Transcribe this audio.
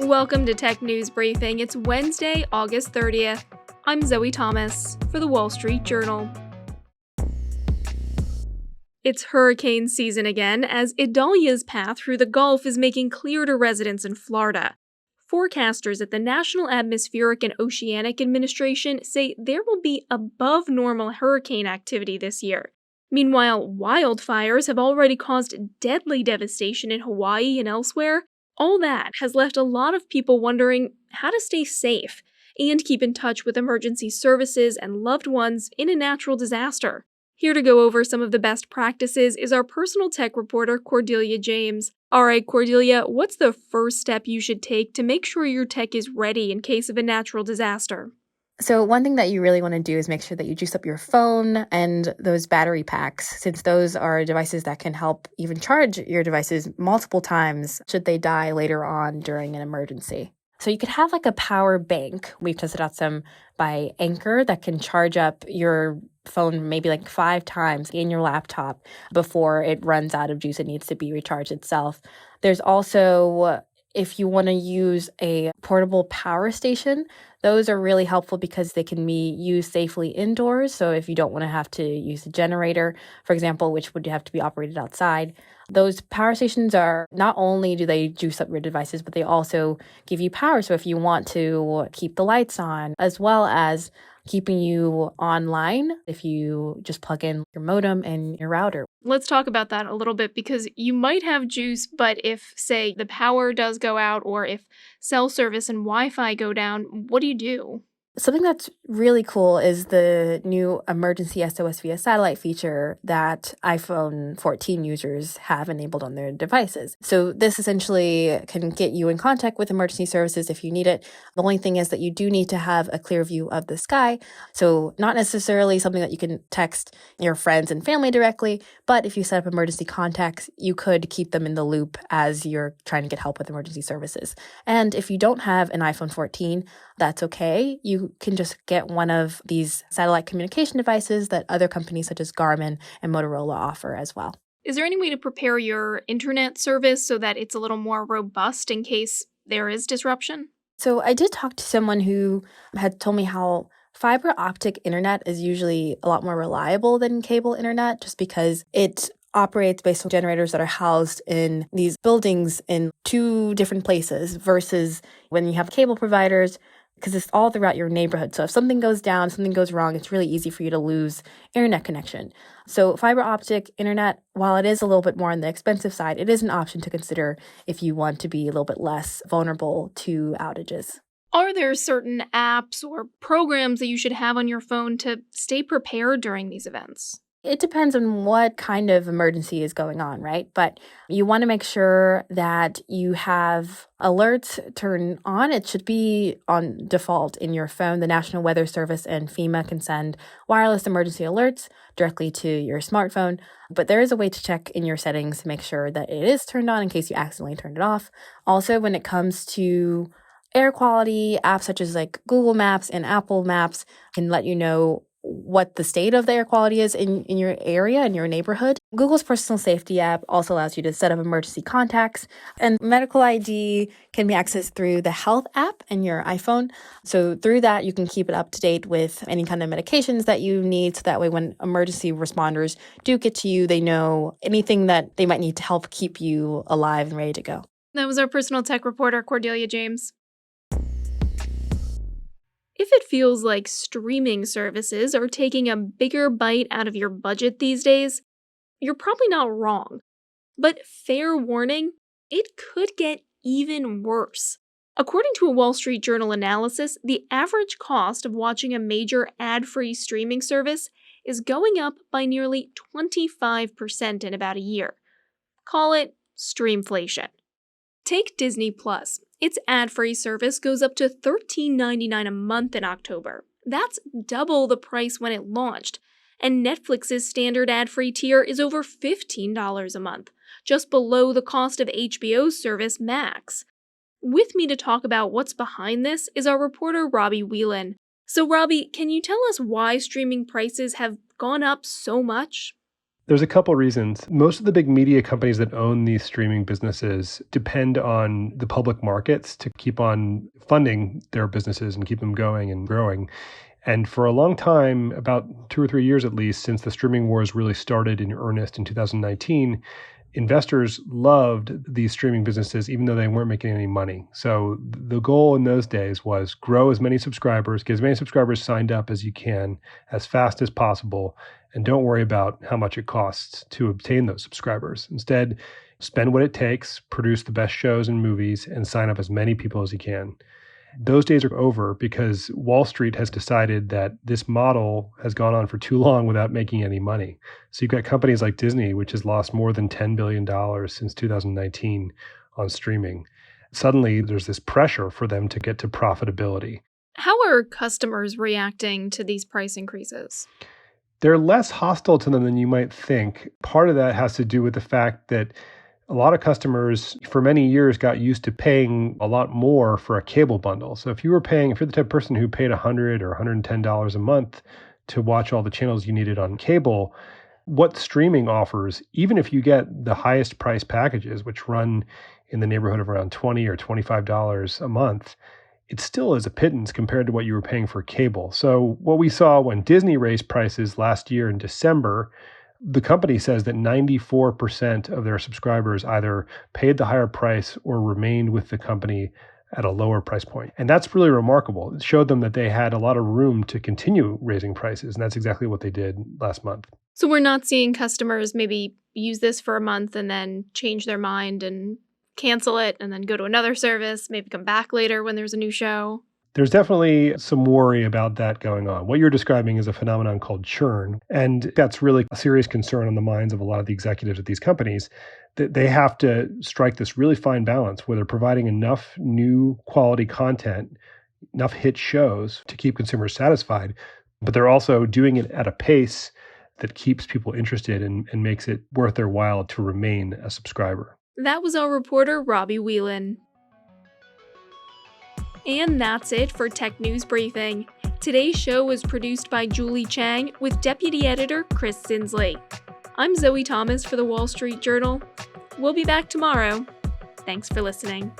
Welcome to Tech News Briefing. It's Wednesday, August 30th. I'm Zoe Thomas for the Wall Street Journal. It's hurricane season again, as Idalia's path through the Gulf is making clear to residents in Florida. Forecasters at the National Atmospheric and Oceanic Administration say there will be above normal hurricane activity this year. Meanwhile, wildfires have already caused deadly devastation in Hawaii and elsewhere. All that has left a lot of people wondering how to stay safe and keep in touch with emergency services and loved ones in a natural disaster. Here to go over some of the best practices is our personal tech reporter, Cordilia James. All right, Cordelia, what's the first step you should take to make sure your tech is ready in case of a natural disaster? So one thing that you really want to do is make sure that you juice up your phone and those battery packs, since those are devices that can help even charge your devices multiple times should they die later on during an emergency. So you could have like a power bank. We've tested out some by Anchor that can charge up your phone maybe like 5 times in your laptop before it runs out of juice and needs to be recharged itself. There's also, if you want to use a portable power station, those are really helpful because they can be used safely indoors. So if you don't want to have to use a generator, for example, which would have to be operated outside, those power stations are not only do they juice up your devices, but they also give you power. So if you want to keep the lights on, as well as keeping you online if you just plug in your modem and your router. Let's talk about that a little bit because you might have juice, but if, say, the power does go out or if cell service and Wi-Fi go down, what do you do? Something that's really cool is the new emergency SOS via satellite feature that iPhone 14 users have enabled on their devices. So this essentially can get you in contact with emergency services if you need it. The only thing is that you do need to have a clear view of the sky. So not necessarily something that you can text your friends and family directly, but if you set up emergency contacts, you could keep them in the loop as you're trying to get help with emergency services. And if you don't have an iPhone 14, that's okay. You can just get one of these satellite communication devices that other companies such as Garmin and Motorola offer as well. Is there any way to prepare your internet service so that it's a little more robust in case there is disruption? So I did talk to someone who had told me how fiber optic internet is usually a lot more reliable than cable internet just because it operates based on generators that are housed in these buildings in 2 different places versus when you have cable providers, because it's all throughout your neighborhood. So if something goes down, something goes wrong, it's really easy for you to lose internet connection. So fiber optic internet, while it is a little bit more on the expensive side, it is an option to consider if you want to be a little bit less vulnerable to outages. Are there certain apps or programs that you should have on your phone to stay prepared during these events? It depends on what kind of emergency is going on, right? But you want to make sure that you have alerts turned on. It should be on default in your phone. The National Weather Service and FEMA can send wireless emergency alerts directly to your smartphone. But there is a way to check in your settings to make sure that it is turned on in case you accidentally turned it off. Also, when it comes to air quality, apps such as like Google Maps and Apple Maps can let you know what the state of the air quality is in your area, in your neighborhood. Google's personal safety app also allows you to set up emergency contacts, and medical ID can be accessed through the health app in your iPhone. So through that, you can keep it up to date with any kind of medications that you need. So that way, when emergency responders do get to you, they know anything that they might need to help keep you alive and ready to go. That was our personal tech reporter, Cordelia James. If it feels like streaming services are taking a bigger bite out of your budget these days, you're probably not wrong. But fair warning, it could get even worse. According to a Wall Street Journal analysis, the average cost of watching a major ad-free streaming service is going up by nearly 25% in about a year. Call it Streamflation. Take Disney Plus. Its ad-free service goes up to $13.99 a month in October. That's double the price when it launched. And Netflix's standard ad-free tier is over $15 a month, just below the cost of HBO's service Max. With me to talk about what's behind this is our reporter Robbie Whelan. So Robbie, can you tell us why streaming prices have gone up so much? There's a couple reasons. Most of the big media companies that own these streaming businesses depend on the public markets to keep on funding their businesses and keep them going and growing. And for a long time, about 2 or 3 years at least, since the streaming wars really started in earnest in 2019, investors loved these streaming businesses, even though they weren't making any money. So the goal in those days was grow as many subscribers, get as many subscribers signed up as you can, as fast as possible, and don't worry about how much it costs to obtain those subscribers. Instead, spend what it takes, produce the best shows and movies, and sign up as many people as you can. Those days are over because Wall Street has decided that this model has gone on for too long without making any money. So you've got companies like Disney, which has lost more than $10 billion since 2019 on streaming. Suddenly, there's this pressure for them to get to profitability. How are customers reacting to these price increases? They're less hostile to them than you might think. Part of that has to do with the fact that a lot of customers for many years got used to paying a lot more for a cable bundle. So if you're the type of person who paid $100 or $110 a month to watch all the channels you needed on cable, what streaming offers, even if you get the highest price packages, which run in the neighborhood of around $20 or $25 a month, it still is a pittance compared to what you were paying for cable. So what we saw when Disney raised prices last year in December, the company says that 94% of their subscribers either paid the higher price or remained with the company at a lower price point. And that's really remarkable. It showed them that they had a lot of room to continue raising prices. And that's exactly what they did last month. So we're not seeing customers maybe use this for a month and then change their mind and cancel it and then go to another service, maybe come back later when there's a new show. There's definitely some worry about that going on. What you're describing is a phenomenon called churn. And that's really a serious concern on the minds of a lot of the executives at these companies, that they have to strike this really fine balance where they're providing enough new quality content, enough hit shows to keep consumers satisfied, but they're also doing it at a pace that keeps people interested and makes it worth their while to remain a subscriber. That was our reporter, Robbie Whelan. And that's it for Tech News Briefing. Today's show was produced by Julie Chang with deputy editor Chris Sinsley. I'm Zoe Thomas for the Wall Street Journal. We'll be back tomorrow. Thanks for listening.